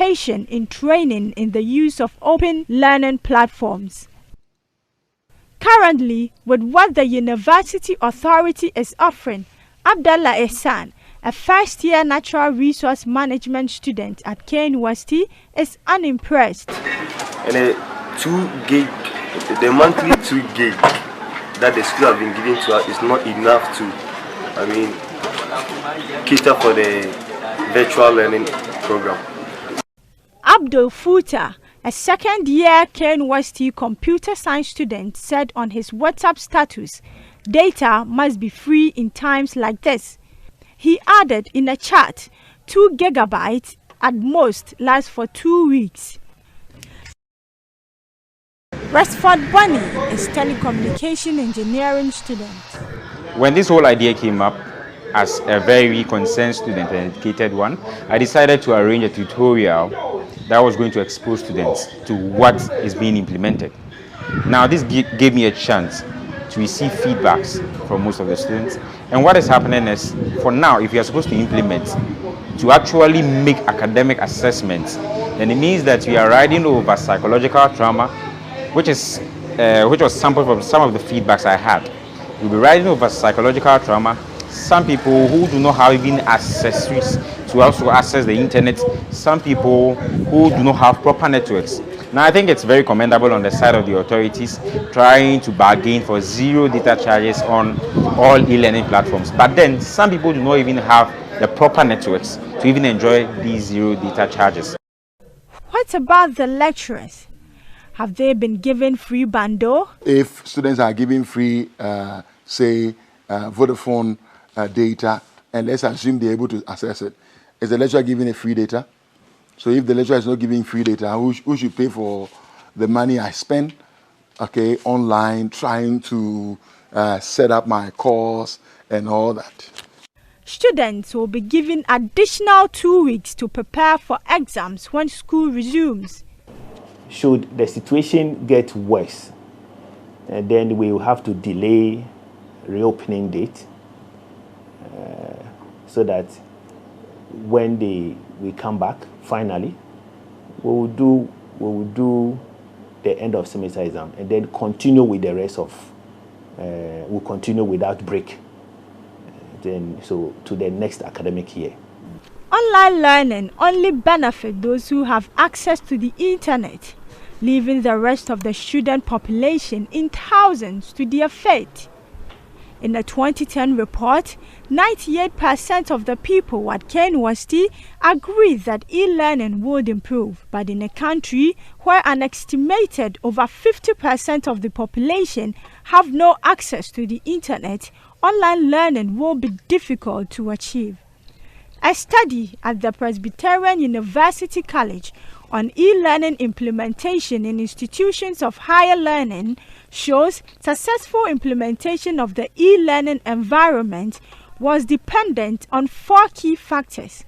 in training in the use of open learning platforms. Currently, with what the University Authority is offering, Abdallah Ehsan, a first-year natural resource management student at KNUST, is unimpressed. And the monthly 2 gig that the school have been giving to us is not enough to, cater for the virtual learning program. Abdul Futa, a second-year KNUST computer science student, said on his WhatsApp status, data must be free in times like this. He added in a chat, 2 gigabytes at most lasts for 2 weeks. Rexford Bonnie is telecommunication engineering student. When this whole idea came up, as a very concerned student, an educated one, I decided to arrange a tutorial that was going to expose students to what is being implemented. Now, this gave me a chance to receive feedbacks from most of the students. And what is happening is, for now, if you are supposed to implement, to actually make academic assessments, then it means that we are riding over psychological trauma, which was sampled from some of the feedbacks I had. We'll be riding over psychological trauma. Some people who do not have even accessories to also access the internet, some people who do not have proper networks. Now, I think it's very commendable on the side of the authorities trying to bargain for 0 data charges on all e-learning platforms. But then some people do not even have the proper networks to even enjoy these 0 data charges. What about the lecturers? Have they been given free bundle? If students are given free, say, Vodafone data, and let's assume they're able to access it, is the lecturer giving a free data? So if the lecturer is not giving free data, who should pay for the money I spend, online, trying to set up my course and all that? Students will be given additional 2 weeks to prepare for exams when school resumes. Should the situation get worse, then we will have to delay reopening date so that when we come back, finally, we will do the end of semester exam and then continue with the rest of, we'll continue without break, so to the next academic year. Online learning only benefits those who have access to the internet, leaving the rest of the student population in thousands to their fate. In a 2010 report, 98% of the people at KNUST agree that e-learning would improve. But in a country where an estimated over 50% of the population have no access to the internet, online learning will be difficult to achieve. A study at the Presbyterian University College on e-learning implementation in institutions of higher learning shows successful implementation of the e-learning environment was dependent on 4 key factors: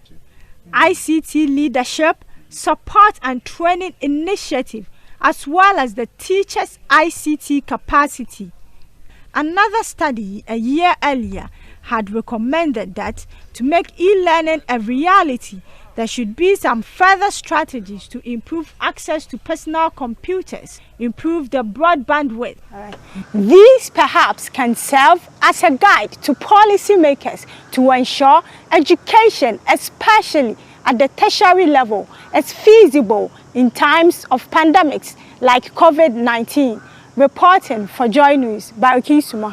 ICT leadership, support and training initiative, as well as the teachers' ICT capacity. Another study a year earlier had recommended that to make e-learning a reality, there should be some further strategies to improve access to personal computers, improve the broadband width. These perhaps can serve as a guide to policymakers to ensure education, especially at the tertiary level, is feasible in times of pandemics like COVID-19. Reporting for JoyNews by Mohammed.